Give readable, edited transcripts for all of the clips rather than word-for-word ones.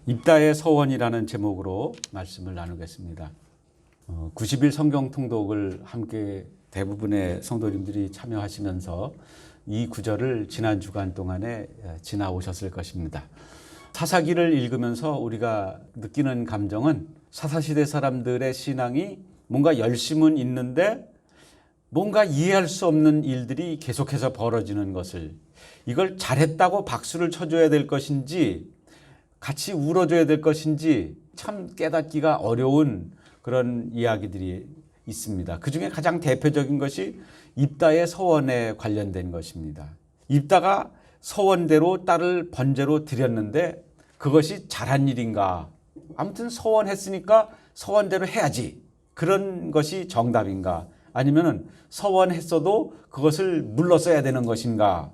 입다의 서원이라는 제목으로 말씀을 나누겠습니다. 90일 성경 통독을 함께 대부분의 성도님들이 참여하시면서 이 구절을 지난 주간 동안에 지나오셨을 것입니다. 사사기를 읽으면서 우리가 느끼는 감정은 사사시대 사람들의 신앙이 뭔가 열심은 있는데 뭔가 이해할 수 없는 일들이 계속해서 벌어지는 것을, 이걸 잘했다고 박수를 쳐줘야 될 것인지 같이 울어줘야 될 것인지 참 깨닫기가 어려운 그런 이야기들이 있습니다. 그 중에 가장 대표적인 것이 입다의 서원에 관련된 것입니다. 입다가 서원대로 딸을 번제로 드렸는데 그것이 잘한 일인가? 아무튼 서원했으니까 서원대로 해야지. 그런 것이 정답인가? 아니면은 서원했어도 그것을 물러서야 되는 것인가?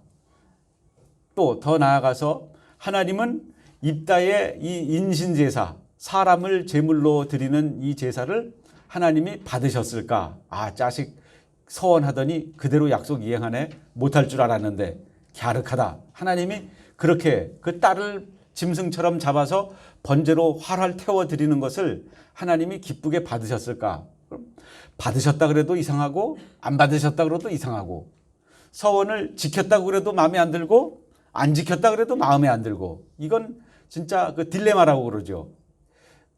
또 더 나아가서 하나님은 입다의 이 인신제사, 사람을 제물로 드리는 이 제사를 하나님이 받으셨을까? 자식 서원하더니 그대로 약속 이행하네. 못할 줄 알았는데 갸륵하다. 하나님이 그렇게 그 딸을 짐승처럼 잡아서 번제로 활활 태워드리는 것을 하나님이 기쁘게 받으셨을까? 받으셨다 그래도 이상하고 안 받으셨다 그래도 이상하고, 서원을 지켰다고 그래도 마음에 안 들고 안 지켰다 그래도 마음에 안 들고, 이건 진짜 그 딜레마라고 그러죠.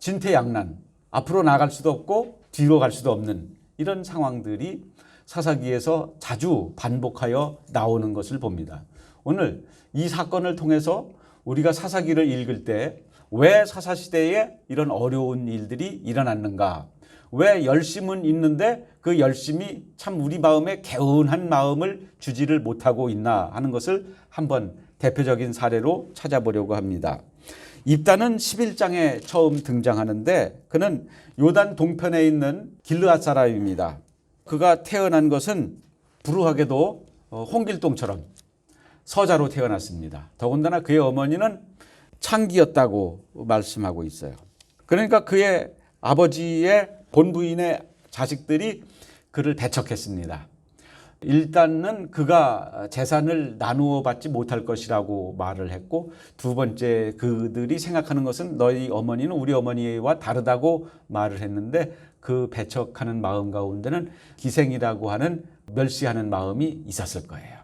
진퇴양난, 앞으로 나갈 수도 없고 뒤로 갈 수도 없는 이런 상황들이 사사기에서 자주 반복하여 나오는 것을 봅니다. 오늘 이 사건을 통해서 우리가 사사기를 읽을 때 왜 사사시대에 이런 어려운 일들이 일어났는가, 왜 열심은 있는데 그 열심이 참 우리 마음에 개운한 마음을 주지를 못하고 있나 하는 것을 한번 대표적인 사례로 찾아보려고 합니다. 입다는 11장에 처음 등장하는데 그는 요단 동편에 있는 길르앗 사람입니다. 그가 태어난 것은 불우하게도 홍길동처럼 서자로 태어났습니다. 더군다나 그의 어머니는 창기였다고 말씀하고 있어요. 그러니까 그의 아버지의 본부인의 자식들이 그를 배척했습니다. 일단은 그가 재산을 나누어 받지 못할 것이라고 말을 했고, 두 번째 그들이 생각하는 것은 너희 어머니는 우리 어머니와 다르다고 말을 했는데, 그 배척하는 마음 가운데는 기생이라고 하는 멸시하는 마음이 있었을 거예요.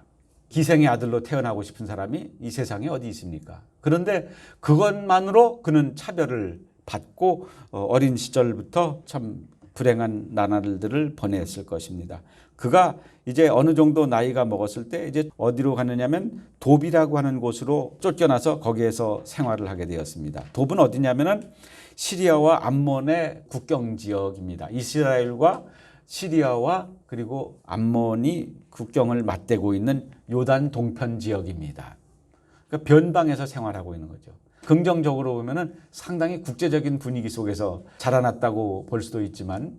기생의 아들로 태어나고 싶은 사람이 이 세상에 어디 있습니까? 그런데 그것만으로 그는 차별을 받고 어린 시절부터 참 불행한 나날들을 보냈을 것입니다. 그가 이제 어느 정도 나이가 먹었을 때 이제 어디로 가느냐면 돕이라고 하는 곳으로 쫓겨나서 거기에서 생활을 하게 되었습니다. 돕은 어디냐면은 시리아와 암몬의 국경 지역입니다. 이스라엘과 시리아와 그리고 암몬이 국경을 맞대고 있는 요단 동편 지역입니다. 그러니까 변방에서 생활하고 있는 거죠. 긍정적으로 보면은 상당히 국제적인 분위기 속에서 자라났다고 볼 수도 있지만,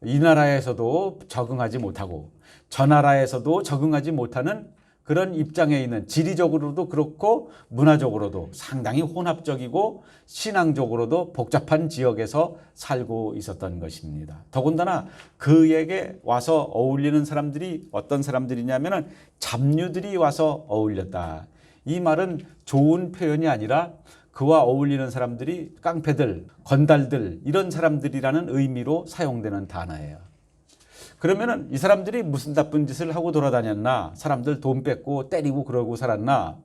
이 나라에서도 적응하지 못하고 저 나라에서도 적응하지 못하는 그런 입장에 있는, 지리적으로도 그렇고 문화적으로도 상당히 혼합적이고 신앙적으로도 복잡한 지역에서 살고 있었던 것입니다. 더군다나 그에게 와서 어울리는 사람들이 어떤 사람들이냐면은 잡류들이 와서 어울렸다. 이 말은 좋은 표현이 아니라 그와 어울리는 사람들이 깡패들, 건달들, 이런 사람들이라는 의미로 사용되는 단어예요. 그러면은 이 사람들이 무슨 나쁜 짓을 하고 돌아다녔나, 사람들 돈 뺏고 때리고 그러고 살았나,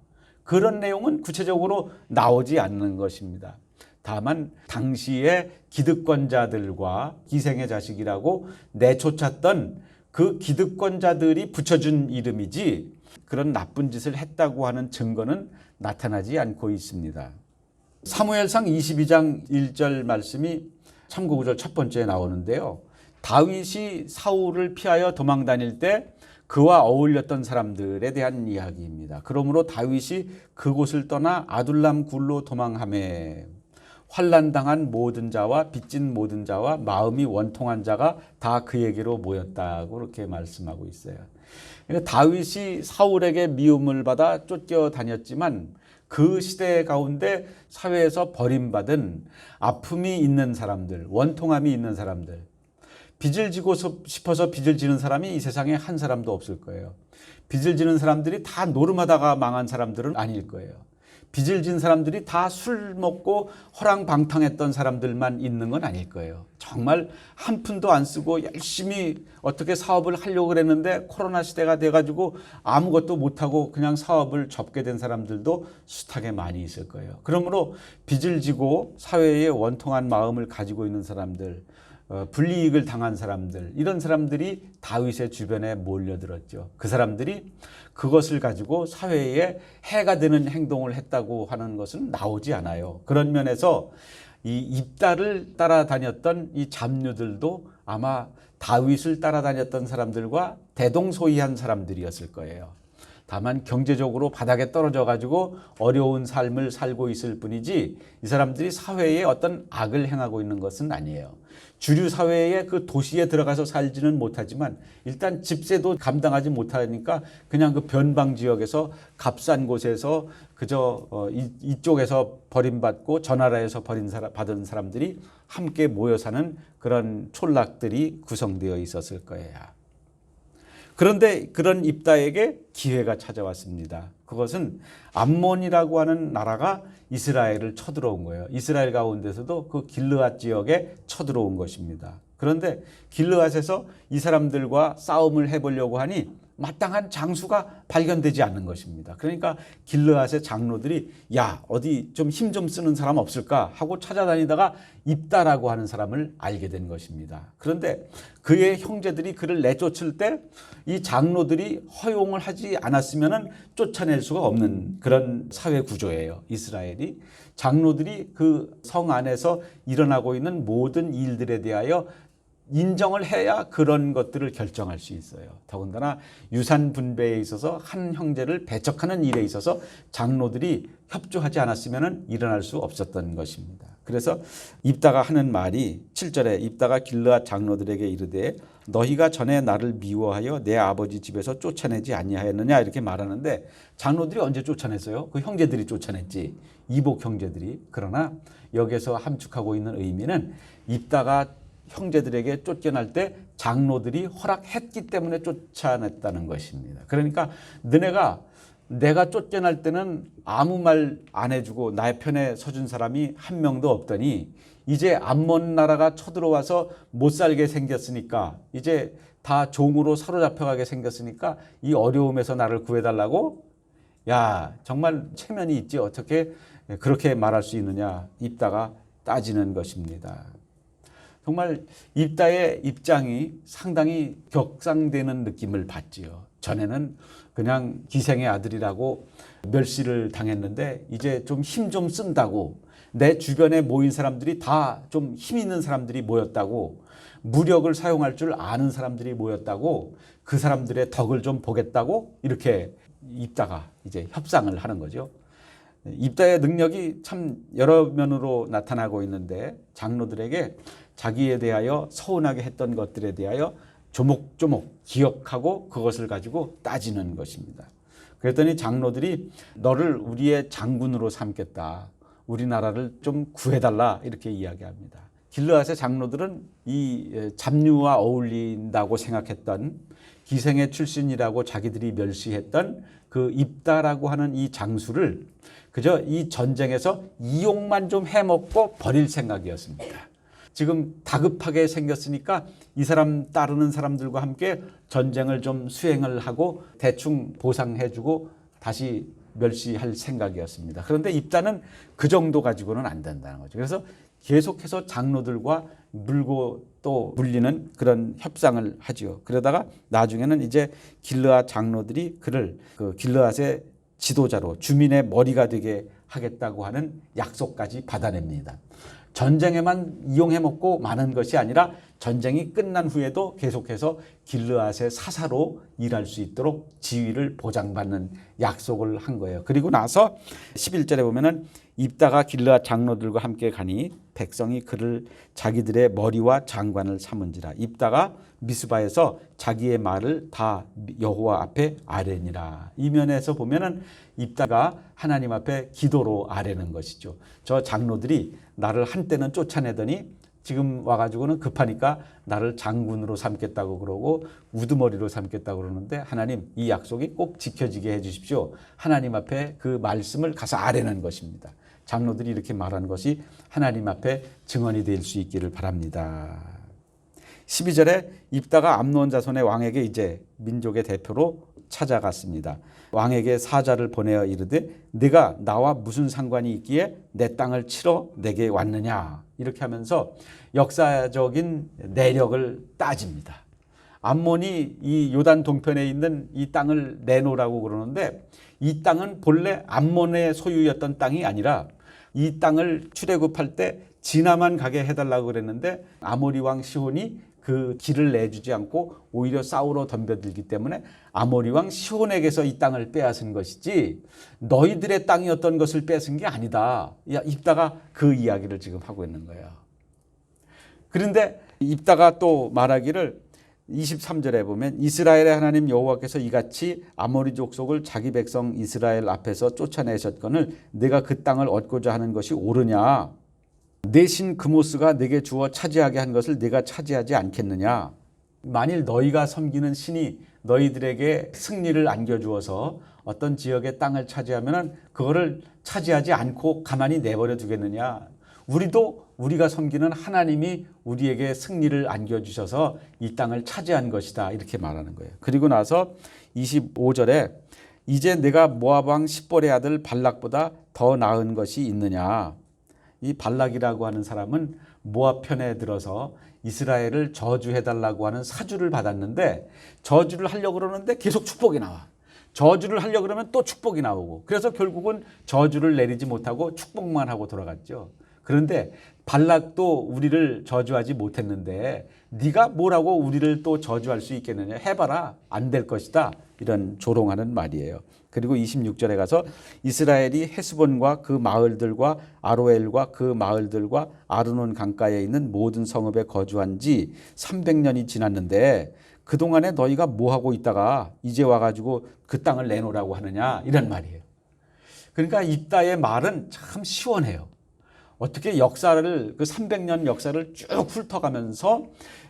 그런 내용은 구체적으로 나오지 않는 것입니다. 다만 당시의 기득권자들과 기생의 자식이라고 내쫓았던 그 기득권자들이 붙여준 이름이지 그런 나쁜 짓을 했다고 하는 증거는 나타나지 않고 있습니다. 사무엘상 22장 1절 말씀이 참고구절 첫 번째에 나오는데요. 다윗이 사울을 피하여 도망 다닐 때 그와 어울렸던 사람들에 대한 이야기입니다. 그러므로 다윗이 그곳을 떠나 아둘람 굴로 도망하매 환난당한 모든 자와 빚진 모든 자와 마음이 원통한 자가 다 그에게로 모였다고 그렇게 말씀하고 있어요. 그러니까 다윗이 사울에게 미움을 받아 쫓겨다녔지만 그 시대 가운데 사회에서 버림받은 아픔이 있는 사람들, 원통함이 있는 사람들, 빚을 지고 싶어서 빚을 지는 사람이 이 세상에 한 사람도 없을 거예요. 빚을 지는 사람들이 다 노름하다가 망한 사람들은 아닐 거예요. 빚을 진 사람들이 다 술 먹고 호랑방탕했던 사람들만 있는 건 아닐 거예요. 정말 한 푼도 안 쓰고 열심히 어떻게 사업을 하려고 그랬는데 코로나 시대가 돼가지고 아무것도 못하고 그냥 사업을 접게 된 사람들도 숱하게 많이 있을 거예요. 그러므로 빚을 지고 사회에 원통한 마음을 가지고 있는 사람들, 불이익을 당한 사람들, 이런 사람들이 다윗의 주변에 몰려들었죠. 그 사람들이 그것을 가지고 사회에 해가 되는 행동을 했다고 하는 것은 나오지 않아요. 그런 면에서 이 입다를 따라다녔던 이 잡류들도 아마 다윗을 따라다녔던 사람들과 대동소이한 사람들이었을 거예요. 다만 경제적으로 바닥에 떨어져 가지고 어려운 삶을 살고 있을 뿐이지 이 사람들이 사회에 어떤 악을 행하고 있는 것은 아니에요. 주류 사회의 그 도시에 들어가서 살지는 못하지만 일단 집세도 감당하지 못하니까 그냥 그 변방 지역에서 값싼 곳에서 그저 이쪽에서 버림받고 저 나라에서 받은 사람들이 함께 모여 사는 그런 촌락들이 구성되어 있었을 거예요. 그런데 그런 입다에게 기회가 찾아왔습니다. 그것은 암몬이라고 하는 나라가 이스라엘을 쳐들어온 거예요. 이스라엘 가운데서도 그 길르앗 지역에 쳐들어온 것입니다. 그런데 길르앗에서 이 사람들과 싸움을 해보려고 하니 마땅한 장수가 발견되지 않는 것입니다. 그러니까 길르앗의 장로들이 야 어디 좀 힘 좀 쓰는 사람 없을까 하고 찾아다니다가 입다라고 하는 사람을 알게 된 것입니다. 그런데 그의 형제들이 그를 내쫓을 때 이 장로들이 허용을 하지 않았으면 쫓아낼 수가 없는 그런 사회 구조예요. 이스라엘이 장로들이 그 성 안에서 일어나고 있는 모든 일들에 대하여 인정을 해야 그런 것들을 결정할 수 있어요. 더군다나 유산 분배에 있어서 한 형제를 배척하는 일에 있어서 장로들이 협조하지 않았으면 일어날 수 없었던 것입니다. 그래서 입다가 하는 말이 7절에 입다가 길르앗 장로들에게 이르되 너희가 전에 나를 미워하여 내 아버지 집에서 쫓아내지 아니하였느냐 이렇게 말하는데 장로들이 언제 쫓아냈어요? 그 형제들이 쫓아냈지. 이복 형제들이. 그러나 여기서 함축하고 있는 의미는 입다가 형제들에게 쫓겨날 때 장로들이 허락했기 때문에 쫓아냈다는 것입니다. 그러니까 내가 쫓겨날 때는 아무 말 안 해주고 나의 편에 서준 사람이 한 명도 없더니 이제 암몬 나라가 쳐들어와서 못 살게 생겼으니까 이제 다 종으로 사로잡혀가게 생겼으니까 이 어려움에서 나를 구해달라고 야 정말 체면이 있지 어떻게 그렇게 말할 수 있느냐 입다가 따지는 것입니다. 정말 입다의 입장이 상당히 격상되는 느낌을 받지요. 전에는 그냥 기생의 아들이라고 멸시를 당했는데 이제 좀 힘 좀 쓴다고 내 주변에 모인 사람들이 다 좀 힘 있는 사람들이 모였다고 무력을 사용할 줄 아는 사람들이 모였다고 그 사람들의 덕을 좀 보겠다고 이렇게 입다가 이제 협상을 하는 거죠. 입다의 능력이 참 여러 면으로 나타나고 있는데 장로들에게 자기에 대하여 서운하게 했던 것들에 대하여 조목조목 기억하고 그것을 가지고 따지는 것입니다. 그랬더니 장로들이 너를 우리의 장군으로 삼겠다. 우리나라를 좀 구해달라 이렇게 이야기합니다. 길르앗의 장로들은 이 잡류와 어울린다고 생각했던 기생의 출신이라고 자기들이 멸시했던 그 입다라고 하는 이 장수를 그저 이 전쟁에서 이용만 좀 해먹고 버릴 생각이었습니다. 지금 다급하게 생겼으니까 이 사람 따르는 사람들과 함께 전쟁을 좀 수행을 하고 대충 보상해주고 다시 멸시할 생각이었습니다. 그런데 입다는 그 정도 가지고는 안 된다는 거죠. 그래서 계속해서 장로들과 물고 또 물리는 그런 협상을 하죠. 그러다가 나중에는 이제 길르앗 장로들이 그를 그 길르앗의 지도자로 주민의 머리가 되게 하겠다고 하는 약속까지 받아냅니다. 전쟁에만 이용해 먹고 마는 것이 아니라 전쟁이 끝난 후에도 계속해서 길르앗의 사사로 일할 수 있도록 지위를 보장받는 약속을 한 거예요. 그리고 나서 11절에 보면은 입다가 길르앗 장로들과 함께 가니 백성이 그를 자기들의 머리와 장관을 삼은지라. 입다가 미스바에서 자기의 말을 다 여호와 앞에 아뢰니라. 이 면에서 보면은 입다가 하나님 앞에 기도로 아뢰는 것이죠. 저 장로들이 나를 한때는 쫓아내더니 지금 와가지고는 급하니까 나를 장군으로 삼겠다고 그러고 우두머리로 삼겠다고 그러는데 하나님 이 약속이 꼭 지켜지게 해주십시오. 하나님 앞에 그 말씀을 가서 아뢰는 것입니다. 장로들이 이렇게 말하는 것이 하나님 앞에 증언이 될 수 있기를 바랍니다. 12절에 입다가 암논 자손의 왕에게 이제 민족의 대표로 찾아갔습니다. 왕에게 사자를 보내어 이르되 네가 나와 무슨 상관이 있기에 내 땅을 치러 내게 왔느냐, 이렇게 하면서 역사적인 내력을 따집니다. 암몬이 이 요단 동편에 있는 이 땅을 내놓으라고 그러는데 이 땅은 본래 암몬의 소유였던 땅이 아니라 이 땅을 출애굽할 때 지나만 가게 해달라고 그랬는데 아모리 왕 시혼이 그 길을 내주지 않고 오히려 싸우러 덤벼들기 때문에 아모리 왕 시혼에게서 이 땅을 빼앗은 것이지 너희들의 땅이었던 것을 뺏은 게 아니다. 입다가 그 이야기를 지금 하고 있는 거예요. 그런데 입다가 또 말하기를 23절에 보면 이스라엘의 하나님 여호와께서 이같이 아모리 족속을 자기 백성 이스라엘 앞에서 쫓아내셨거늘 내가 그 땅을 얻고자 하는 것이 옳으냐? 내 신 그모스가 내게 주어 차지하게 한 것을 내가 차지하지 않겠느냐? 만일 너희가 섬기는 신이 너희들에게 승리를 안겨주어서 어떤 지역의 땅을 차지하면 그거를 차지하지 않고 가만히 내버려 두겠느냐? 우리도 우리가 섬기는 하나님이 우리에게 승리를 안겨주셔서 이 땅을 차지한 것이다, 이렇게 말하는 거예요. 그리고 나서 25절에 이제 내가 모압 왕 십볼의 아들 발락보다 더 나은 것이 있느냐? 이 발락이라고 하는 사람은 모압 편에 들어서 이스라엘을 저주해달라고 하는 사주를 받았는데 저주를 하려고 그러는데 계속 축복이 나와. 저주를 하려고 그러면 또 축복이 나오고 그래서 결국은 저주를 내리지 못하고 축복만 하고 돌아갔죠. 그런데 발락도 우리를 저주하지 못했는데 네가 뭐라고 우리를 또 저주할 수 있겠느냐, 해봐라, 안 될 것이다, 이런 조롱하는 말이에요. 그리고 26절에 가서 이스라엘이 헤스본과 그 마을들과 아로엘과 그 마을들과 아르논 강가에 있는 모든 성읍에 거주한 지 300년이 지났는데 그동안에 너희가 뭐하고 있다가 이제 와가지고 그 땅을 내놓으라고 하느냐, 이런 말이에요. 그러니까 입다의 말은 참 시원해요. 어떻게 역사를, 그 300년 역사를 쭉 훑어가면서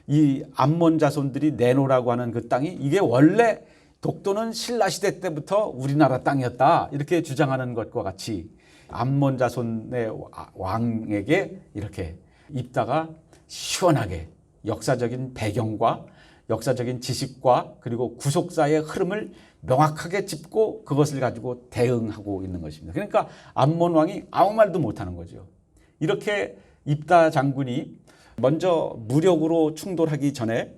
이 암몬 자손들이 내놓으라고 하는 그 땅이 이게 원래 독도는 신라 시대 때부터 우리나라 땅이었다, 이렇게 주장하는 것과 같이 암몬 자손의 왕에게 이렇게 입다가 시원하게 역사적인 배경과 역사적인 지식과 그리고 구속사의 흐름을 명확하게 짚고 그것을 가지고 대응하고 있는 것입니다. 그러니까 암몬 왕이 아무 말도 못하는 거죠. 이렇게 입다 장군이 먼저 무력으로 충돌하기 전에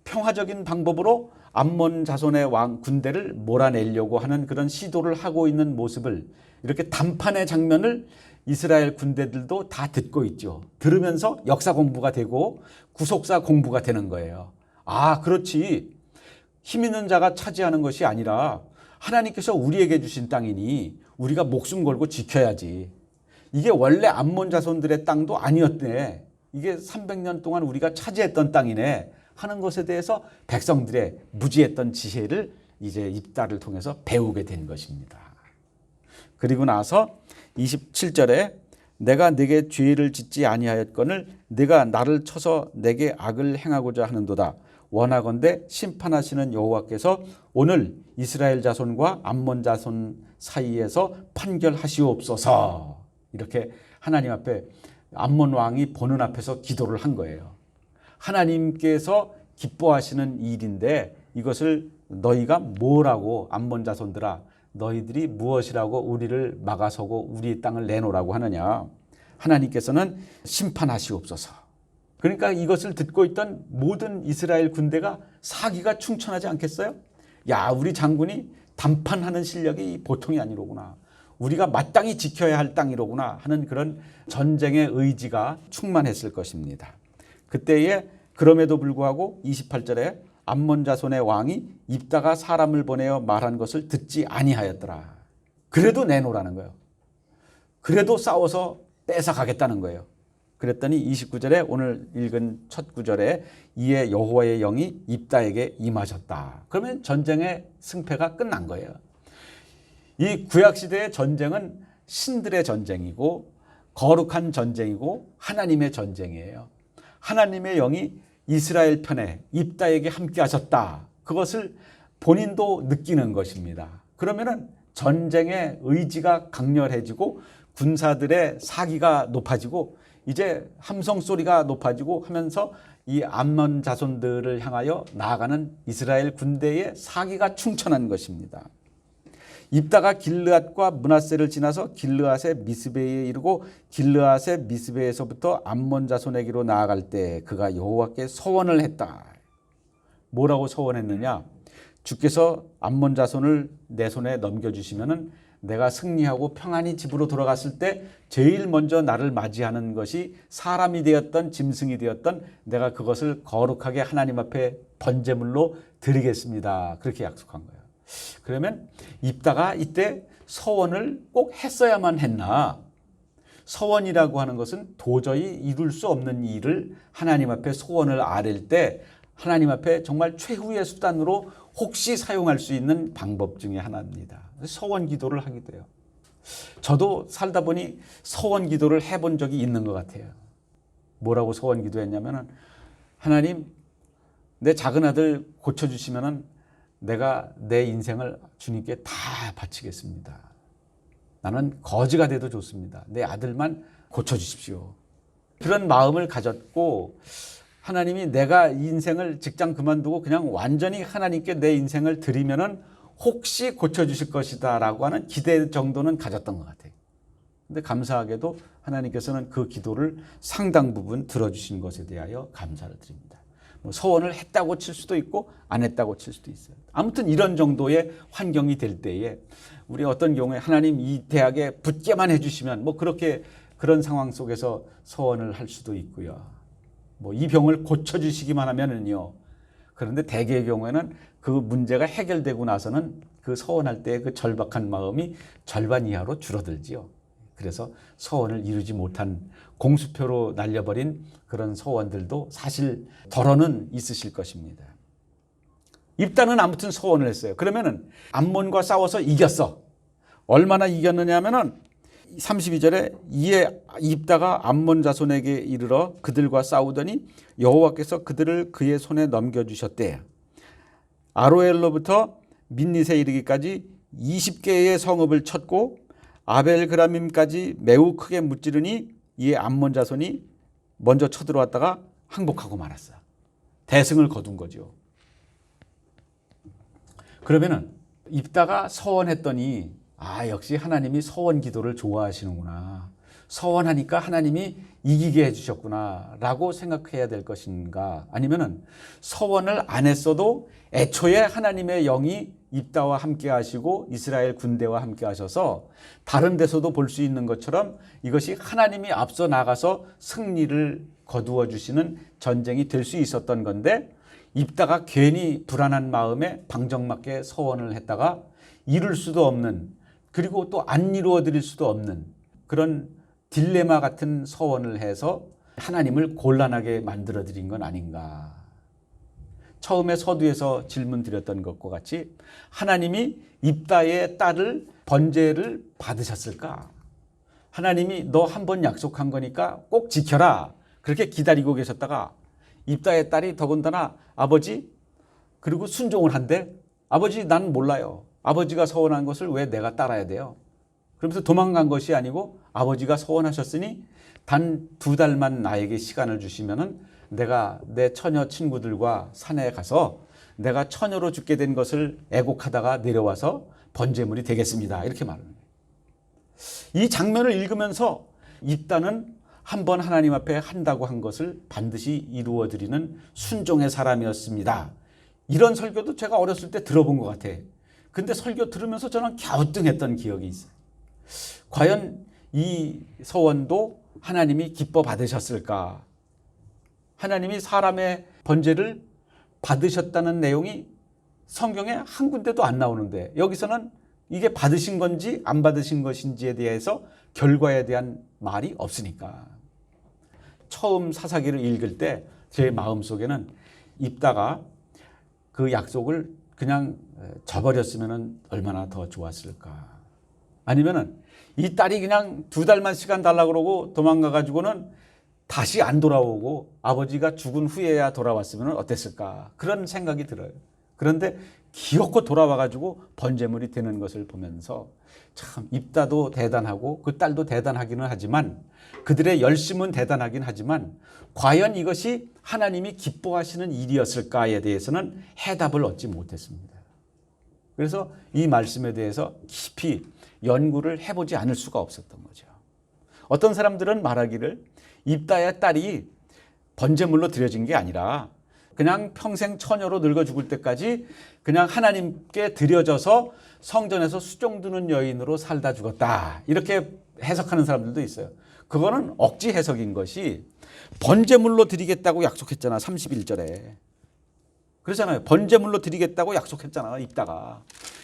평화적인 방법으로 암몬 자손의 왕 군대를 몰아내려고 하는 그런 시도를 하고 있는 모습을, 이렇게 단판의 장면을 이스라엘 군대들도 다 듣고 있죠. 들으면서 역사 공부가 되고 구속사 공부가 되는 거예요. 아, 그렇지. 힘 있는 자가 차지하는 것이 아니라 하나님께서 우리에게 주신 땅이니 우리가 목숨 걸고 지켜야지. 이게 원래 암몬 자손들의 땅도 아니었네. 이게 300년 동안 우리가 차지했던 땅이네 하는 것에 대해서 백성들의 무지했던 지혜를 이제 입다를 통해서 배우게 된 것입니다. 그리고 나서 27절에 내가 네게 죄를 짓지 아니하였거늘 네가 나를 쳐서 내게 악을 행하고자 하는도다. 원하건대 심판하시는 여호와께서 오늘 이스라엘 자손과 암몬 자손 사이에서 판결하시옵소서. 이렇게 하나님 앞에 암몬 왕이 보는 앞에서 기도를 한 거예요. 하나님께서 기뻐하시는 일인데 이것을 너희가 뭐라고, 암몬 자손들아 너희들이 무엇이라고 우리를 막아서고 우리의 땅을 내놓으라고 하느냐. 하나님께서는 심판하시옵소서. 그러니까 이것을 듣고 있던 모든 이스라엘 군대가 사기가 충천하지 않겠어요? 야, 우리 장군이 단판하는 실력이 보통이 아니로구나. 우리가 마땅히 지켜야 할 땅이로구나 하는 그런 전쟁의 의지가 충만했을 것입니다. 그때에 그럼에도 불구하고 28절에 암몬 자손의 왕이 입다가 사람을 보내어 말한 것을 듣지 아니하였더라. 그래도 내놓으라는 거예요. 그래도 싸워서 뺏어가겠다는 거예요. 그랬더니 29절에 오늘 읽은 첫 구절에 이에 여호와의 영이 입다에게 임하셨다. 그러면 전쟁의 승패가 끝난 거예요. 이 구약시대의 전쟁은 신들의 전쟁이고 거룩한 전쟁이고 하나님의 전쟁이에요. 하나님의 영이 이스라엘 편에 입다에게 함께 하셨다. 그것을 본인도 느끼는 것입니다. 그러면은 전쟁의 의지가 강렬해지고 군사들의 사기가 높아지고 이제 함성 소리가 높아지고 하면서 이 암몬 자손들을 향하여 나아가는 이스라엘 군대의 사기가 충천한 것입니다. 입다가 길르앗과 므낫세를 지나서 길르앗의 미스베에 이르고 길르앗의 미스베에서부터 암몬 자손에게로 나아갈 때 그가 여호와께 서원을 했다. 뭐라고 서원했느냐? 주께서 암몬 자손을 내 손에 넘겨주시면은 내가 승리하고 평안히 집으로 돌아갔을 때 제일 먼저 나를 맞이하는 것이 사람이 되었던 짐승이 되었던 내가 그것을 거룩하게 하나님 앞에 번제물로 드리겠습니다. 그렇게 약속한 거예요. 그러면 입다가 이때 서원을 꼭 했어야만 했나? 서원이라고 하는 것은 도저히 이룰 수 없는 일을 하나님 앞에 소원을 아랠 때 하나님 앞에 정말 최후의 수단으로 혹시 사용할 수 있는 방법 중에 하나입니다. 서원 기도를 하기도 해요. 저도 살다 보니 서원 기도를 해본 적이 있는 것 같아요. 뭐라고 서원 기도했냐면은 하나님 내 작은 아들 고쳐주시면은 내가 내 인생을 주님께 다 바치겠습니다. 나는 거지가 돼도 좋습니다. 내 아들만 고쳐주십시오. 그런 마음을 가졌고 하나님이 내가 인생을 직장 그만두고 그냥 완전히 하나님께 내 인생을 드리면은 혹시 고쳐주실 것이다 라고 하는 기대 정도는 가졌던 것 같아요. 근데 감사하게도 하나님께서는 그 기도를 상당 부분 들어주신 것에 대하여 감사를 드립니다. 뭐 서원을 했다고 칠 수도 있고 안 했다고 칠 수도 있어요. 아무튼 이런 정도의 환경이 될 때에 우리 어떤 경우에 하나님 이 대학에 붙게만 해주시면 뭐 그렇게 그런 상황 속에서 서원을 할 수도 있고요. 뭐 이 병을 고쳐주시기만 하면은요. 그런데 대개의 경우에는 그 문제가 해결되고 나서는 그 서원할 때 그 절박한 마음이 절반 이하로 줄어들지요. 그래서 서원을 이루지 못한 공수표로 날려버린 그런 서원들도 사실 덜어는 있으실 것입니다. 입다는 아무튼 서원을 했어요. 그러면은 암몬과 싸워서 이겼어. 얼마나 이겼느냐 하면은 32절에 이에 입다가 암몬 자손에게 이르러 그들과 싸우더니 여호와께서 그들을 그의 손에 넘겨주셨대. 아로엘로부터 민닛에 이르기까지 20개의 성읍을 쳤고 아벨그라밈까지 매우 크게 무찌르니 이에 암몬 자손이 먼저 쳐들어왔다가 항복하고 말았어. 대승을 거둔 거죠. 그러면은 입다가 서원했더니 역시 하나님이 서원 기도를 좋아하시는구나. 서원하니까 하나님이 이기게 해주셨구나 라고 생각해야 될 것인가? 아니면은 서원을 안 했어도 애초에 하나님의 영이 입다와 함께 하시고 이스라엘 군대와 함께 하셔서 다른 데서도 볼 수 있는 것처럼 이것이 하나님이 앞서 나가서 승리를 거두어 주시는 전쟁이 될 수 있었던 건데 입다가 괜히 불안한 마음에 방정맞게 서원을 했다가 이룰 수도 없는 그리고 또 안 이루어 드릴 수도 없는 그런 딜레마 같은 서원을 해서 하나님을 곤란하게 만들어 드린 건 아닌가. 처음에 서두에서 질문 드렸던 것과 같이 하나님이 입다의 딸을 번제를 받으셨을까? 하나님이 너 한 번 약속한 거니까 꼭 지켜라. 그렇게 기다리고 계셨다가 입다의 딸이 더군다나 아버지 그리고 순종을 한대. 아버지 난 몰라요. 아버지가 서원한 것을 왜 내가 따라야 돼요? 그러면서 도망간 것이 아니고 아버지가 서원하셨으니 단 2달만 나에게 시간을 주시면은 내가 내 처녀 친구들과 산에 가서 내가 처녀로 죽게 된 것을 애곡하다가 내려와서 번제물이 되겠습니다. 이렇게 말하는 거예요. 이 장면을 읽으면서 입다는 한번 하나님 앞에 한다고 한 것을 반드시 이루어 드리는 순종의 사람이었습니다. 이런 설교도 제가 어렸을 때 들어본 것 같아요. 근데 설교 들으면서 저는 갸우뚱했던 기억이 있어요. 과연 이 서원도 하나님이 기뻐 받으셨을까? 하나님이 사람의 번제를 받으셨다는 내용이 성경에 한 군데도 안 나오는데 여기서는 이게 받으신 건지 안 받으신 것인지에 대해서 결과에 대한 말이 없으니까. 처음 사사기를 읽을 때 제 마음속에는 입다가 그 약속을 그냥 저버렸으면 얼마나 더 좋았을까. 아니면은 이 딸이 그냥 2달만 시간 달라고 그러고 도망가 가지고는 다시 안 돌아오고 아버지가 죽은 후에야 돌아왔으면 어땠을까 그런 생각이 들어요. 그런데 기어코 돌아와가지고 번제물이 되는 것을 보면서 참 입다도 대단하고 그 딸도 대단하기는 하지만 그들의 열심은 대단하긴 하지만 과연 이것이 하나님이 기뻐하시는 일이었을까에 대해서는 해답을 얻지 못했습니다. 그래서 이 말씀에 대해서 깊이 연구를 해보지 않을 수가 없었던 거죠. 어떤 사람들은 말하기를 입다의 딸이 번제물로 드려진 게 아니라 그냥 평생 처녀로 늙어 죽을 때까지 그냥 하나님께 드려져서 성전에서 수종드는 여인으로 살다 죽었다. 이렇게 해석하는 사람들도 있어요. 그거는 억지 해석인 것이 번제물로 드리겠다고 약속했잖아. 31절에. 그러잖아요. 번제물로 드리겠다고 약속했잖아. 입다가.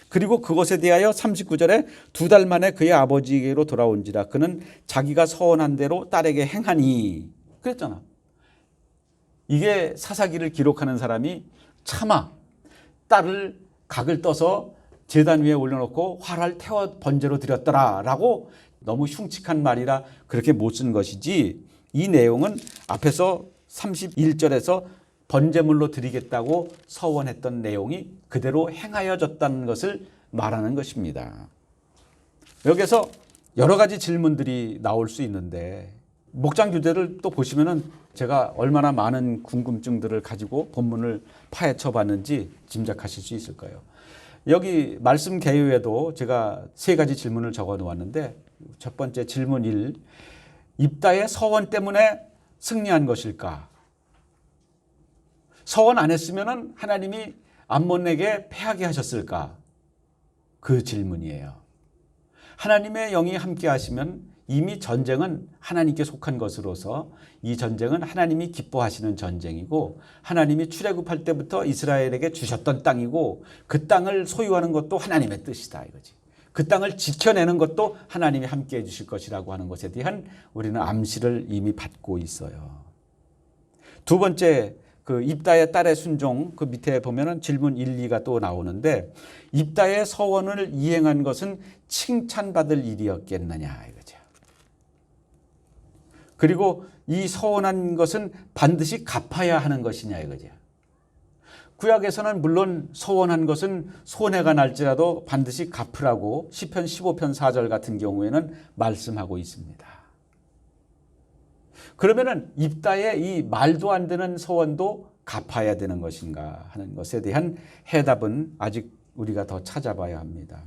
그리고 그것에 대하여 39절에 2달 만에 그의 아버지에게로 돌아온지라 그는 자기가 서원한 대로 딸에게 행하니 그랬잖아. 이게 사사기를 기록하는 사람이 차마 딸을 각을 떠서 제단 위에 올려놓고 활을 태워 번제로 드렸더라라고 너무 흉측한 말이라 그렇게 못 쓴 것이지 이 내용은 앞에서 31절에서 번제물로 드리겠다고 서원했던 내용이 그대로 행하여졌다는 것을 말하는 것입니다. 여기서 여러 가지 질문들이 나올 수 있는데 목장 교재를 또 보시면은 제가 얼마나 많은 궁금증들을 가지고 본문을 파헤쳐 봤는지 짐작하실 수 있을 거예요. 여기 말씀 개요에도 제가 3가지 질문을 적어 놓았는데 첫 번째 질문 1. 입다의 서원 때문에 승리한 것일까? 서원 안 했으면 하나님이 암몬에게 패하게 하셨을까? 그 질문이에요. 하나님의 영이 함께 하시면 이미 전쟁은 하나님께 속한 것으로서 이 전쟁은 하나님이 기뻐하시는 전쟁이고 하나님이 출애굽할 때부터 이스라엘에게 주셨던 땅이고 그 땅을 소유하는 것도 하나님의 뜻이다 이거지. 그 땅을 지켜내는 것도 하나님이 함께 해주실 것이라고 하는 것에 대한 우리는 암시를 이미 받고 있어요. 두 번째 그 입다의 딸의 순종 그 밑에 보면은 질문 1, 2가 또 나오는데 입다의 서원을 이행한 것은 칭찬받을 일이었겠느냐 이거죠. 그리고 이 서원한 것은 반드시 갚아야 하는 것이냐 이거죠. 구약에서는 물론 서원한 것은 손해가 날지라도 반드시 갚으라고 시편 15편 4절 같은 경우에는 말씀하고 있습니다. 그러면은 입다의 이 말도 안 되는 서원도 갚아야 되는 것인가 하는 것에 대한 해답은 아직 우리가 더 찾아봐야 합니다.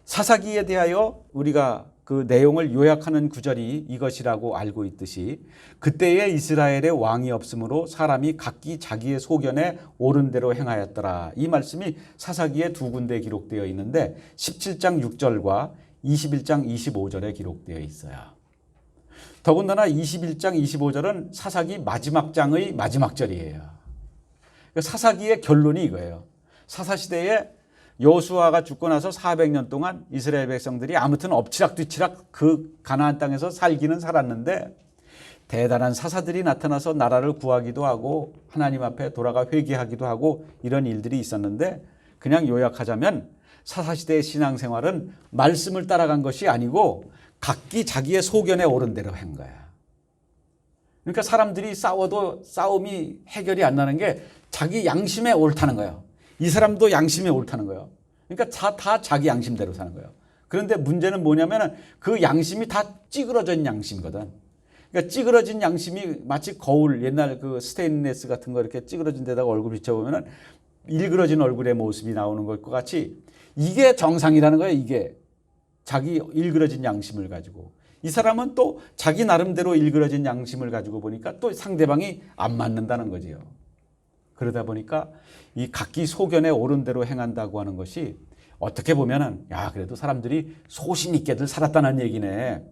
사사기에 대하여 우리가 그 내용을 요약하는 구절이 이것이라고 알고 있듯이 그때에 이스라엘의 왕이 없으므로 사람이 각기 자기의 소견에 옳은 대로 행하였더라. 이 말씀이 사사기에 2군데 기록되어 있는데 17장 6절과 21장 25절에 기록되어 있어요. 더군다나 21장 25절은 사사기 마지막 장의 마지막 절이에요. 사사기의 결론이 이거예요. 사사시대에 여호수아가 죽고 나서 400년 동안 이스라엘 백성들이 아무튼 엎치락뒤치락 그 가나안 땅에서 살기는 살았는데 대단한 사사들이 나타나서 나라를 구하기도 하고 하나님 앞에 돌아가 회개하기도 하고 이런 일들이 있었는데 그냥 요약하자면 사사시대의 신앙생활은 말씀을 따라간 것이 아니고 각기 자기의 소견에 옳은 대로 한 거야. 그러니까 사람들이 싸워도 싸움이 해결이 안 나는 게 자기 양심에 옳다는 거예요. 이 사람도 양심에 옳다는 거예요. 그러니까 다 자기 양심대로 사는 거예요. 그런데 문제는 뭐냐면 그 양심이 다 찌그러진 양심이거든. 그러니까 찌그러진 양심이 마치 거울 옛날 그 스테인리스 같은 거 이렇게 찌그러진 데다가 얼굴 비춰보면 일그러진 얼굴의 모습이 나오는 것과 같이 이게 정상이라는 거예요. 이게. 자기 일그러진 양심을 가지고 이 사람은 또 자기 나름대로 일그러진 양심을 가지고 보니까 또 상대방이 안 맞는다는 거지요. 그러다 보니까 이 각기 소견에 옳은 대로 행한다고 하는 것이 어떻게 보면은 야 그래도 사람들이 소신 있게들 살았다는 얘기네.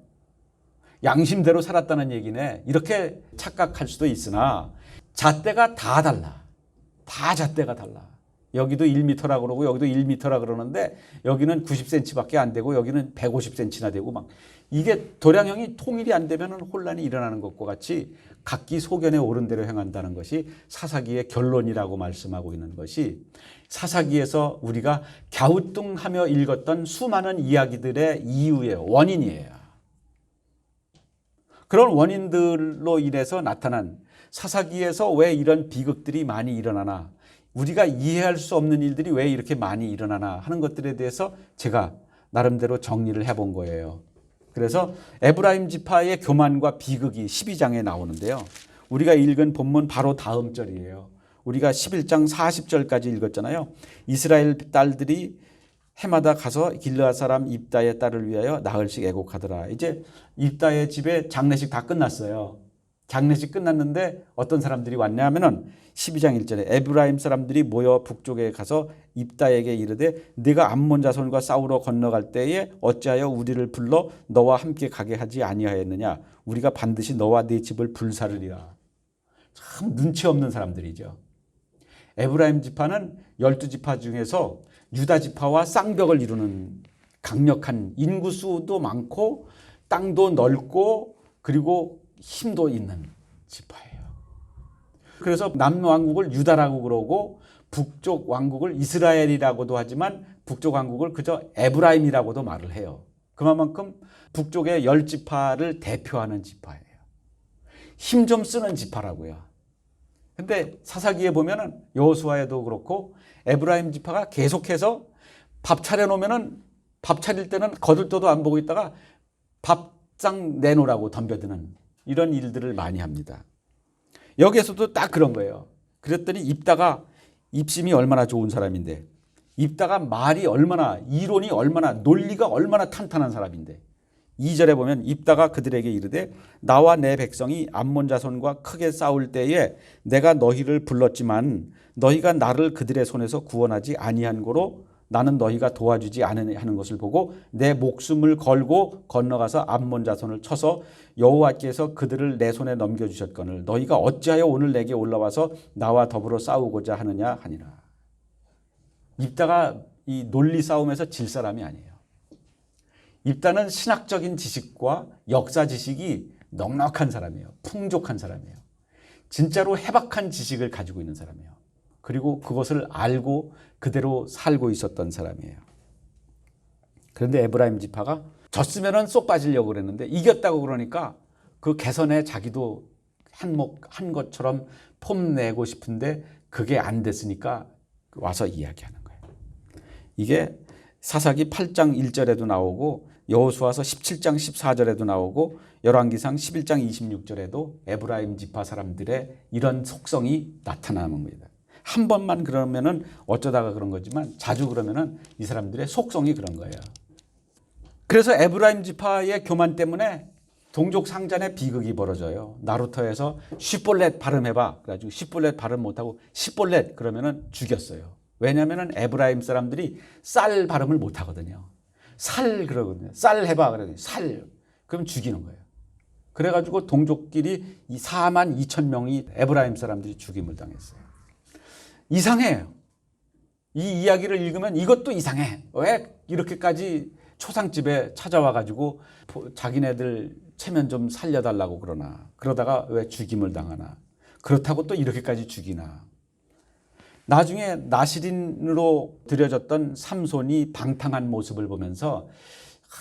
양심대로 살았다는 얘기네. 이렇게 착각할 수도 있으나 잣대가 다 달라. 다 잣대가 달라. 여기도 1m라고 그러고 여기도 1m라 그러는데 여기는 90cm밖에 안 되고 여기는 150cm나 되고 막 이게 도량형이 통일이 안 되면 혼란이 일어나는 것과 같이 각기 소견에 옳은 대로 행한다는 것이 사사기의 결론이라고 말씀하고 있는 것이 사사기에서 우리가 갸우뚱하며 읽었던 수많은 이야기들의 이유예요. 원인이에요. 그런 원인들로 인해서 나타난 사사기에서 왜 이런 비극들이 많이 일어나나, 우리가 이해할 수 없는 일들이 왜 이렇게 많이 일어나나 하는 것들에 대해서 제가 나름대로 정리를 해본 거예요. 그래서 에브라임 지파의 교만과 비극이 12장에 나오는데요. 우리가 읽은 본문 바로 다음 절이에요. 우리가 11장 40절까지 읽었잖아요. 이스라엘 딸들이 해마다 가서 길르앗 사람 입다의 딸을 위하여 나흘씩 애곡하더라. 이제 입다의 집에 장례식 다 끝났어요. 장례식 끝났는데 어떤 사람들이 왔냐 하면은 12장 1절에 에브라임 사람들이 모여 북쪽에 가서 입다에게 이르되 네가 암몬 자손과 싸우러 건너갈 때에 어찌하여 우리를 불러 너와 함께 가게 하지 아니하였느냐. 우리가 반드시 너와 네 집을 불사르리라. 참 눈치 없는 사람들이죠. 에브라임 지파는 12지파 중에서 유다 지파와 쌍벽을 이루는 강력한, 인구수도 많고 땅도 넓고 그리고 힘도 있는 지파예요. 그래서 남왕국을 유다라고 그러고 북쪽 왕국을 이스라엘이라고도 하지만 북쪽 왕국을 그저 에브라임이라고도 말을 해요. 그만큼 북쪽의 10지파를 대표하는 지파예요. 힘 좀 쓰는 지파라고요. 근데 사사기에 보면은 여호수아에도 그렇고 에브라임 지파가 계속해서 밥 차려놓으면은 밥 차릴 때는 거들떠도 안 보고 있다가 밥상 내놓으라고 덤벼드는 이런 일들을 많이 합니다. 여기에서도 딱 그런 거예요. 그랬더니 입다가 입심이 얼마나 좋은 사람인데, 입다가 말이 얼마나, 이론이 얼마나, 논리가 얼마나 탄탄한 사람인데, 2절에 보면 입다가 그들에게 이르되 나와 내 백성이 암몬 자손과 크게 싸울 때에 내가 너희를 불렀지만 너희가 나를 그들의 손에서 구원하지 아니한 고로 나는 너희가 도와주지 않는 것을 보고 내 목숨을 걸고 건너가서 암몬 자손을 쳐서 여호와께서 그들을 내 손에 넘겨주셨거늘 너희가 어찌하여 오늘 내게 올라와서 나와 더불어 싸우고자 하느냐 하니라. 입다가 이 논리 싸움에서 질 사람이 아니에요. 입다는 신학적인 지식과 역사 지식이 넉넉한 사람이에요. 풍족한 사람이에요. 진짜로 해박한 지식을 가지고 있는 사람이에요. 그리고 그것을 알고 그대로 살고 있었던 사람이에요. 그런데 에브라임 지파가 졌으면은 쏙 빠지려고 그랬는데 이겼다고 그러니까 그 개선에 자기도 한 것처럼 폼내고 싶은데 그게 안 됐으니까 와서 이야기하는 거예요. 이게 사사기 8장 1절에도 나오고 여호수아서 17장 14절에도 나오고 열왕기상 11장 26절에도 에브라임 지파 사람들의 이런 속성이 나타나는 겁니다. 한 번만 그러면은 어쩌다가 그런 거지만 자주 그러면은 이 사람들의 속성이 그런 거예요. 그래서 에브라임 지파의 교만 때문에 동족 상잔의 비극이 벌어져요. 나루터에서 쉿볼렛 발음해봐. 그래가지고 쉿볼렛 발음 못하고 쉿볼렛 그러면은 죽였어요. 왜냐면은 에브라임 사람들이 쌀 발음을 못하거든요. 살 그러거든요. 쌀 해봐 그러더니 살 그럼 죽이는 거예요. 그래가지고 동족끼리 이 4만 2천 명이 에브라임 사람들이 죽임을 당했어요. 이상해요. 이 이야기를 읽으면 이것도 이상해. 왜 이렇게까지 초상집에 찾아와가지고 자기네들 체면 좀 살려달라고 그러나, 그러다가 왜 죽임을 당하나, 그렇다고 또 이렇게까지 죽이나. 나중에 나시린으로 들여졌던 삼손이 방탕한 모습을 보면서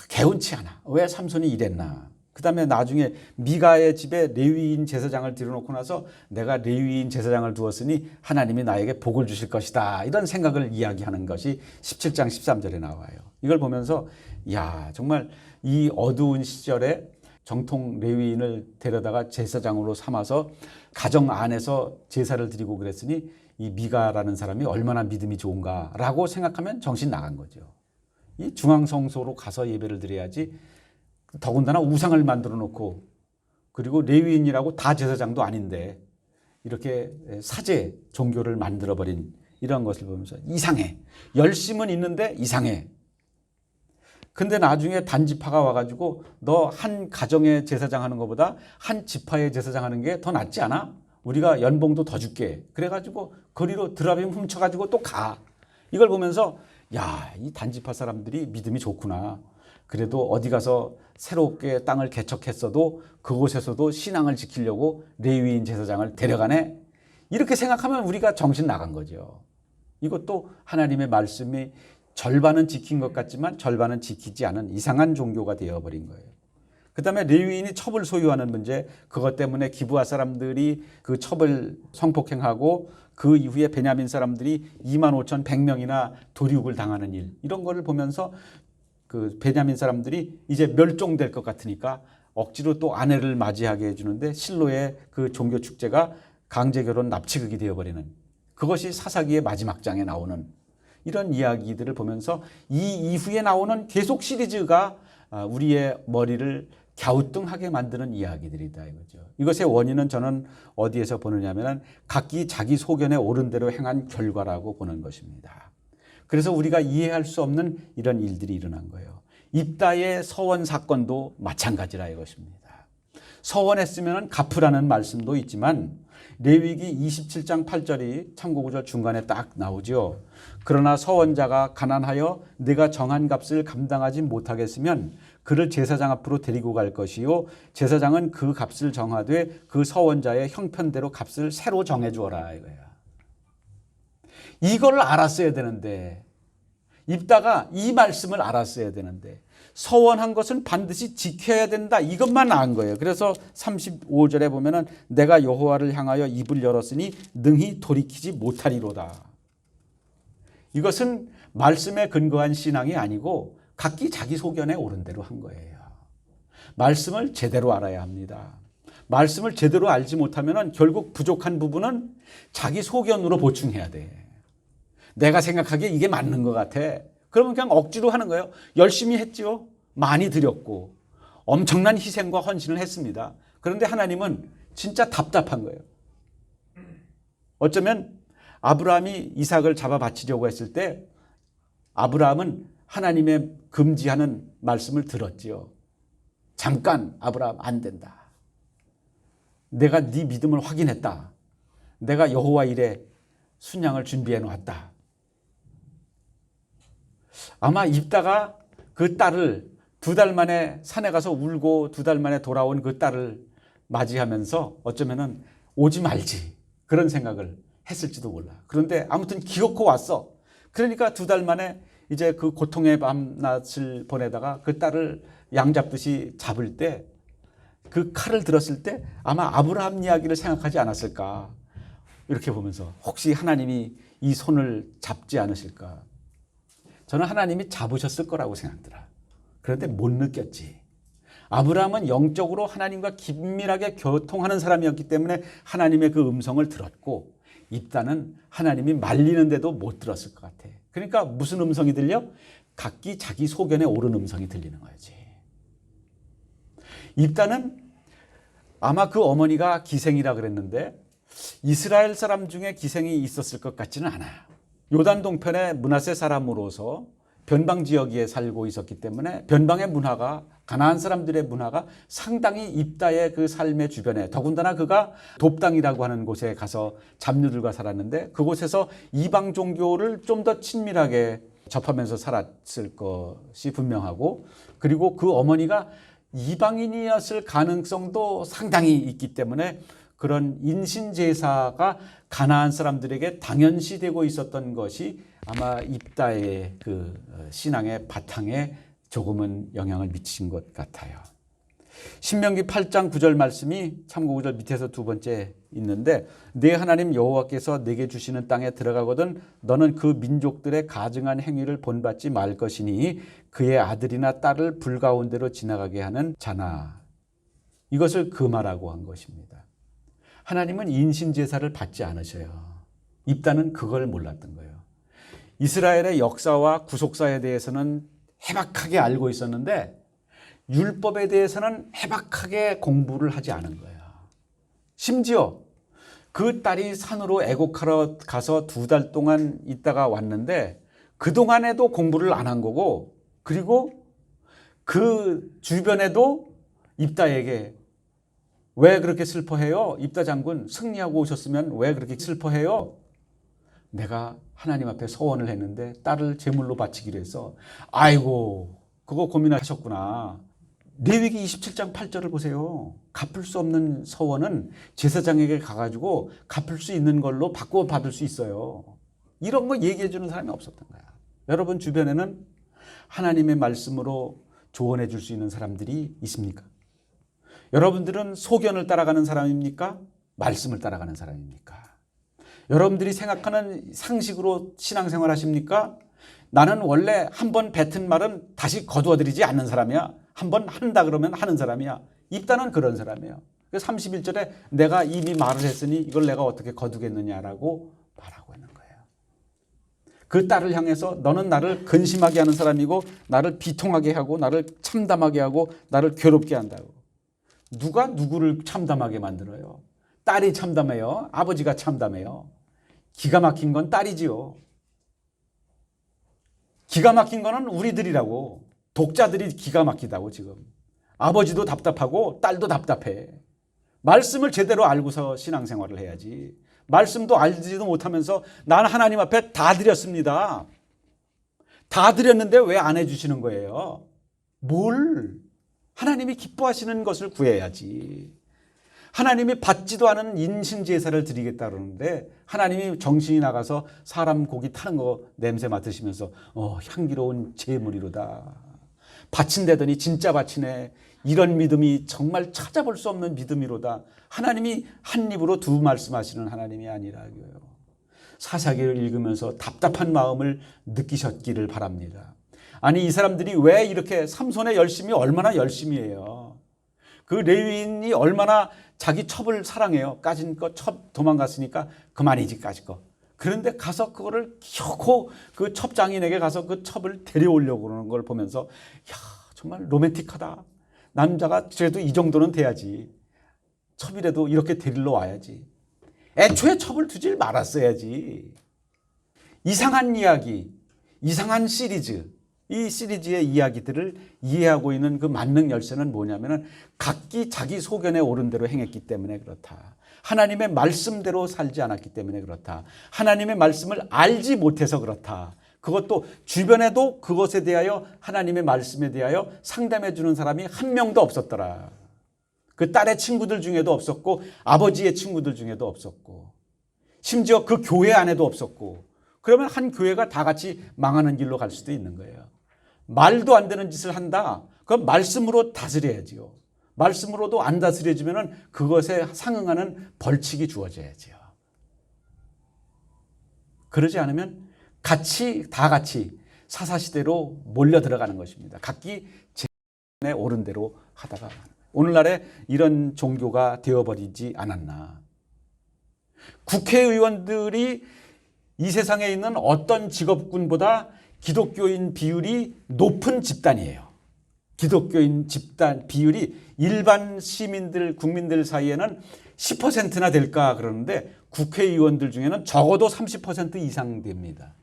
개운치 않아. 왜 삼손이 이랬나. 그 다음에 나중에 미가의 집에 레위인 제사장을 들여놓고 나서 내가 레위인 제사장을 두었으니 하나님이 나에게 복을 주실 것이다. 이런 생각을 이야기하는 것이 17장 13절에 나와요. 이걸 보면서 야 정말 이 어두운 시절에 정통 레위인을 데려다가 제사장으로 삼아서 가정 안에서 제사를 드리고 그랬으니 이 미가라는 사람이 얼마나 믿음이 좋은가라고 생각하면 정신 나간 거죠. 이 중앙성소로 가서 예배를 드려야지 더군다나 우상을 만들어 놓고 그리고 레위인이라고 다 제사장도 아닌데 이렇게 사제 종교를 만들어버린 이런 것을 보면서 이상해. 열심은 있는데 이상해. 근데 나중에 단지파가 와가지고 너 한 가정의 제사장 하는 것보다 한 지파의 제사장 하는 게 더 낫지 않아? 우리가 연봉도 더 줄게. 그래가지고 거리로 드라빔 훔쳐가지고 또 가. 이걸 보면서 야, 이 단지파 사람들이 믿음이 좋구나. 그래도 어디 가서 새롭게 땅을 개척했어도 그곳에서도 신앙을 지키려고 레위인 제사장을 데려가네. 이렇게 생각하면 우리가 정신 나간 거죠. 이것도 하나님의 말씀이 절반은 지킨 것 같지만 절반은 지키지 않은 이상한 종교가 되어버린 거예요. 그다음에 레위인이 첩을 소유하는 문제, 그것 때문에 기브아 사람들이 그 첩을 성폭행하고 그 이후에 베냐민 사람들이 25,100명이나 도륙을 당하는 일, 이런 거를 보면서 그 베냐민 사람들이 이제 멸종될 것 같으니까 억지로 또 아내를 맞이하게 해주는데 실로의 그 종교 축제가 강제결혼 납치극이 되어버리는, 그것이 사사기의 마지막 장에 나오는 이런 이야기들을 보면서 이 이후에 나오는 계속 시리즈가 우리의 머리를 갸우뚱하게 만드는 이야기들이다 이거죠. 이것의 원인은 저는 어디에서 보느냐면 각기 자기 소견에 옳은 대로 행한 결과라고 보는 것입니다. 그래서 우리가 이해할 수 없는 이런 일들이 일어난 거예요. 입다의 서원 사건도 마찬가지라 이것입니다. 서원했으면 갚으라는 말씀도 있지만 레위기 27장 8절이 참고 구절 중간에 딱 나오죠. 그러나 서원자가 가난하여 내가 정한 값을 감당하지 못하겠으면 그를 제사장 앞으로 데리고 갈 것이요 제사장은 그 값을 정하되 그 서원자의 형편대로 값을 새로 정해 주어라 이거야. 이걸 알았어야 되는데, 입다가 이 말씀을 알았어야 되는데, 서원한 것은 반드시 지켜야 된다 이것만 안 거예요. 그래서 35절에 보면은 내가 여호와를 향하여 입을 열었으니 능히 돌이키지 못하리로다. 이것은 말씀에 근거한 신앙이 아니고 각기 자기 소견에 옳은 대로 한 거예요. 말씀을 제대로 알아야 합니다. 말씀을 제대로 알지 못하면 결국 부족한 부분은 자기 소견으로 보충해야 돼. 내가 생각하기에 이게 맞는 것 같아. 그러면 그냥 억지로 하는 거예요. 열심히 했죠. 많이 드렸고 엄청난 희생과 헌신을 했습니다. 그런데 하나님은 진짜 답답한 거예요. 어쩌면 아브라함이 이삭을 잡아 바치려고 했을 때 아브라함은 하나님의 금지하는 말씀을 들었지요. 잠깐 아브라함 안 된다. 내가 네 믿음을 확인했다. 내가 여호와 일에 순양을 준비해 놓았다. 아마 입다가 그 딸을 2달 만에 산에 가서 울고 2달 만에 돌아온 그 딸을 맞이하면서 어쩌면은 오지 말지 그런 생각을 했을지도 몰라. 그런데 아무튼 기어코 왔어. 그러니까 2달 만에 이제 그 고통의 밤낮을 보내다가 그 딸을 양잡듯이 잡을 때 그 칼을 들었을 때 아마 아브라함 이야기를 생각하지 않았을까. 이렇게 보면서 혹시 하나님이 이 손을 잡지 않으실까. 저는 하나님이 잡으셨을 거라고 생각들어요. 그런데 못 느꼈지. 아브라함은 영적으로 하나님과 긴밀하게 교통하는 사람이었기 때문에 하나님의 그 음성을 들었고, 입다는 하나님이 말리는데도 못 들었을 것 같아. 그러니까 무슨 음성이 들려? 각기 자기 소견에 옳은 음성이 들리는 거지. 입다는 아마 그 어머니가 기생이라 그랬는데 이스라엘 사람 중에 기생이 있었을 것 같지는 않아요. 요단 동편의 므낫세 사람으로서 변방 지역에 살고 있었기 때문에 변방의 문화가, 가나안 사람들의 문화가 상당히 입다의 그 삶의 주변에, 더군다나 그가 돕당이라고 하는 곳에 가서 잡류들과 살았는데 그곳에서 이방 종교를 좀 더 친밀하게 접하면서 살았을 것이 분명하고, 그리고 그 어머니가 이방인이었을 가능성도 상당히 있기 때문에 그런 인신제사가 가나안 사람들에게 당연시되고 있었던 것이 아마 입다의 그 신앙의 바탕에 조금은 영향을 미친 것 같아요. 신명기 8장 9절 말씀이 참고 구절 밑에서 두 번째 있는데, 내 하나님 여호와께서 내게 주시는 땅에 들어가거든 너는 그 민족들의 가증한 행위를 본받지 말 것이니 그의 아들이나 딸을 불 가운데로 지나가게 하는 자나. 이것을 금하라고 한 것입니다. 하나님은 인신제사를 받지 않으셔요. 입다는 그걸 몰랐던 거예요. 이스라엘의 역사와 구속사에 대해서는 해박하게 알고 있었는데 율법에 대해서는 해박하게 공부를 하지 않은 거예요. 심지어 그 딸이 산으로 애곡하러 가서 2달 동안 있다가 왔는데 그동안에도 공부를 안 한 거고, 그리고 그 주변에도 입다에게 왜 그렇게 슬퍼해요? 입다 장군 승리하고 오셨으면 왜 그렇게 슬퍼해요? 내가 하나님 앞에 서원을 했는데 딸을 제물로 바치기로 해서. 아이고 그거 고민하셨구나. 레위기 27장 8절을 보세요. 갚을 수 없는 서원은 제사장에게 가가지고 갚을 수 있는 걸로 바꿔 받을 수 있어요. 이런 거 얘기해 주는 사람이 없었던 거야. 여러분 주변에는 하나님의 말씀으로 조언해 줄 수 있는 사람들이 있습니까? 여러분들은 소견을 따라가는 사람입니까? 말씀을 따라가는 사람입니까? 여러분들이 생각하는 상식으로 신앙생활 하십니까? 나는 원래 한번 뱉은 말은 다시 거두어들이지 않는 사람이야. 한번 한다 그러면 하는 사람이야. 입단은 그런 사람이에요. 31절에 내가 이미 말을 했으니 이걸 내가 어떻게 거두겠느냐라고 말하고 있는 거예요. 그 딸을 향해서 너는 나를 근심하게 하는 사람이고 나를 비통하게 하고 나를 참담하게 하고 나를 괴롭게 한다고. 누가 누구를 참담하게 만들어요? 딸이 참담해요? 아버지가 참담해요? 기가 막힌 건 딸이지요. 기가 막힌 거는 우리들이라고. 독자들이 기가 막히다고 지금. 아버지도 답답하고 딸도 답답해. 말씀을 제대로 알고서 신앙생활을 해야지. 말씀도 알지도 못하면서 나는 하나님 앞에 다 드렸습니다. 다 드렸는데 왜 안 해주시는 거예요? 뭘? 하나님이 기뻐하시는 것을 구해야지. 하나님이 받지도 않은 인신제사를 드리겠다 그러는데 하나님이 정신이 나가서 사람 고기 타는 거 냄새 맡으시면서 향기로운 제물이로다. 바친다더니 진짜 바치네. 이런 믿음이 정말 찾아볼 수 없는 믿음이로다. 하나님이 한 입으로 두 말씀하시는 하나님이 아니라고요. 사사기를 읽으면서 답답한 마음을 느끼셨기를 바랍니다. 아니 이 사람들이 왜 이렇게 삼손의 열심이 얼마나 열심히 해요. 그 레위인이 얼마나 자기 첩을 사랑해요. 까진 거 첩 도망갔으니까 그만이지 까짓 거. 그런데 가서 그거를 겨우 그 첩장인에게 가서 그 첩을 데려오려고 그러는 걸 보면서 야 정말 로맨틱하다. 남자가 그래도 이 정도는 돼야지. 첩이라도 이렇게 데리러 와야지. 애초에 첩을 두질 말았어야지. 이상한 이야기, 이상한 시리즈. 이 시리즈의 이야기들을 이해하고 있는 그 만능 열쇠는 뭐냐면은 각기 자기 소견에 옳은 대로 행했기 때문에 그렇다. 하나님의 말씀대로 살지 않았기 때문에 그렇다. 하나님의 말씀을 알지 못해서 그렇다. 그것도 주변에도 그것에 대하여 하나님의 말씀에 대하여 상담해 주는 사람이 한 명도 없었더라. 그 딸의 친구들 중에도 없었고 아버지의 친구들 중에도 없었고 심지어 그 교회 안에도 없었고 그러면 한 교회가 다 같이 망하는 길로 갈 수도 있는 거예요. 말도 안 되는 짓을 한다. 그럼 말씀으로 다스려야지요. 말씀으로도 안 다스려지면 그것에 상응하는 벌칙이 주어져야지요. 그러지 않으면 다 같이 사사시대로 몰려 들어가는 것입니다. 각기 제 옳은 대로 하다가 오늘날에 이런 종교가 되어버리지 않았나. 국회의원들이 이 세상에 있는 어떤 직업군보다 기독교인 비율이 높은 집단이에요. 기독교인 집단 비율이 일반 시민들, 국민들 사이에는 10%나 될까 그러는데 국회의원들 중에는 적어도 30% 이상 됩니다.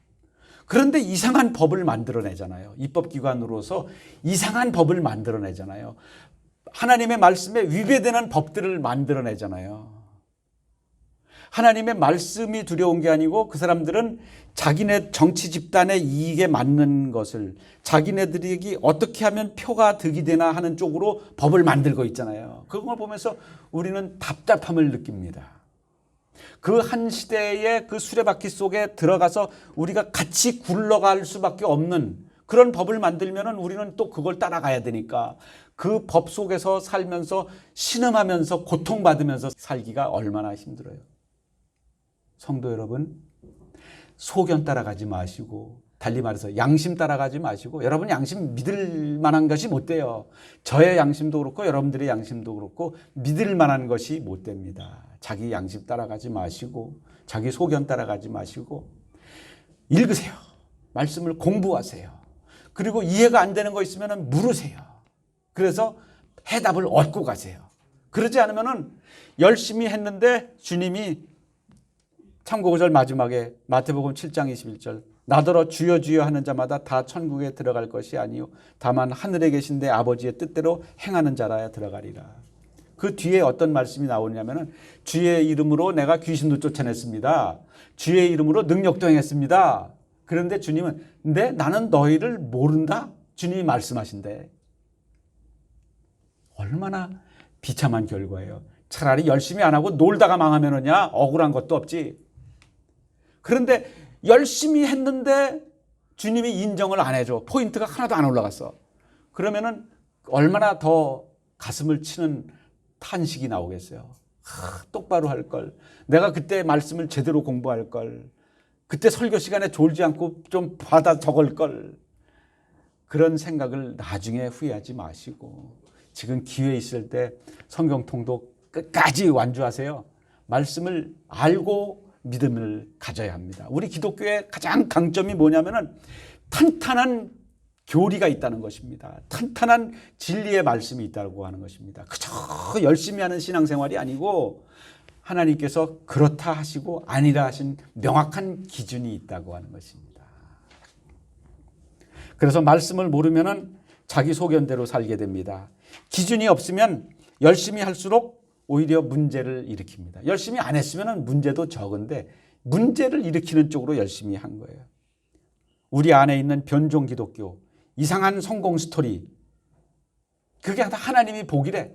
그런데 이상한 법을 만들어내잖아요. 입법기관으로서 이상한 법을 만들어내잖아요. 하나님의 말씀에 위배되는 법들을 만들어내잖아요. 하나님의 말씀이 두려운 게 아니고 그 사람들은 자기네 정치 집단의 이익에 맞는 것을 자기네들이 어떻게 하면 표가 득이 되나 하는 쪽으로 법을 만들고 있잖아요. 그걸 보면서 우리는 답답함을 느낍니다. 그 한 시대의 그 수레바퀴 속에 들어가서 우리가 같이 굴러갈 수밖에 없는 그런 법을 만들면은 우리는 또 그걸 따라가야 되니까 그 법 속에서 살면서 신음하면서 고통받으면서 살기가 얼마나 힘들어요. 성도 여러분, 소견 따라가지 마시고 달리 말해서 양심 따라가지 마시고 여러분 양심 믿을 만한 것이 못 돼요. 저의 양심도 그렇고 여러분들의 양심도 그렇고 믿을 만한 것이 못 됩니다. 자기 양심 따라가지 마시고 자기 소견 따라가지 마시고 읽으세요. 말씀을 공부하세요. 그리고 이해가 안 되는 거 있으면 물으세요. 그래서 해답을 얻고 가세요. 그러지 않으면 열심히 했는데 주님이 참고 5절 마지막에 마태복음 7장 21절 나더러 주여 주여 하는 자마다 다 천국에 들어갈 것이 아니요 다만 하늘에 계신 내 아버지의 뜻대로 행하는 자라야 들어가리라. 그 뒤에 어떤 말씀이 나오냐면은 주의 이름으로 내가 귀신도 쫓아냈습니다. 주의 이름으로 능력도 행했습니다. 그런데 주님은 근데 나는 너희를 모른다? 주님이 말씀하신대. 얼마나 비참한 결과예요. 차라리 열심히 안 하고 놀다가 망하면은야 억울한 것도 없지. 그런데 열심히 했는데 주님이 인정을 안 해줘. 포인트가 하나도 안 올라갔어. 그러면은 얼마나 더 가슴을 치는 탄식이 나오겠어요. 똑바로 할 걸. 내가 그때 말씀을 제대로 공부할 걸. 그때 설교 시간에 졸지 않고 좀 받아 적을 걸. 그런 생각을 나중에 후회하지 마시고 지금 기회 있을 때 성경 통독 끝까지 완주하세요. 말씀을 알고 믿음을 가져야 합니다. 우리 기독교의 가장 강점이 뭐냐면은 탄탄한 교리가 있다는 것입니다. 탄탄한 진리의 말씀이 있다고 하는 것입니다. 그저 열심히 하는 신앙생활이 아니고 하나님께서 그렇다 하시고 아니라 하신 명확한 기준이 있다고 하는 것입니다. 그래서 말씀을 모르면은 자기 소견대로 살게 됩니다. 기준이 없으면 열심히 할수록 오히려 문제를 일으킵니다. 열심히 안 했으면 문제도 적은데 문제를 일으키는 쪽으로 열심히 한 거예요. 우리 안에 있는 변종 기독교, 이상한 성공 스토리, 그게 다 하나님이 보기래.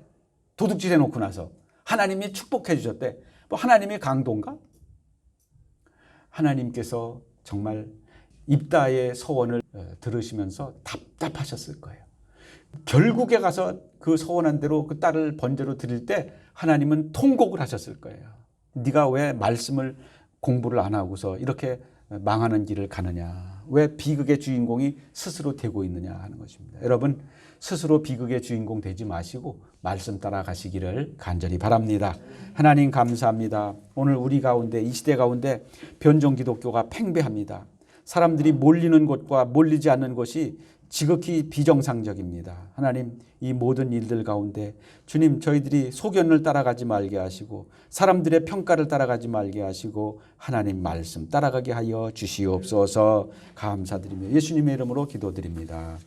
도둑질 해놓고 나서 하나님이 축복해 주셨대. 뭐 하나님이 강도인가? 하나님께서 정말 입다의 서원을 들으시면서 답답하셨을 거예요. 결국에 가서 그 서원한 대로 그 딸을 번제로 드릴 때 하나님은 통곡을 하셨을 거예요. 네가 왜 말씀을 공부를 안 하고서 이렇게 망하는 길을 가느냐. 왜 비극의 주인공이 스스로 되고 있느냐 하는 것입니다. 여러분 스스로 비극의 주인공 되지 마시고 말씀 따라 가시기를 간절히 바랍니다. 하나님 감사합니다. 오늘 우리 가운데 이 시대 가운데 변종 기독교가 팽배합니다. 사람들이 몰리는 곳과 몰리지 않는 곳이 지극히 비정상적입니다. 하나님 이 모든 일들 가운데 주님 저희들이 소견을 따라가지 말게 하시고 사람들의 평가를 따라가지 말게 하시고 하나님 말씀 따라가게 하여 주시옵소서. 감사드리며 예수님의 이름으로 기도드립니다.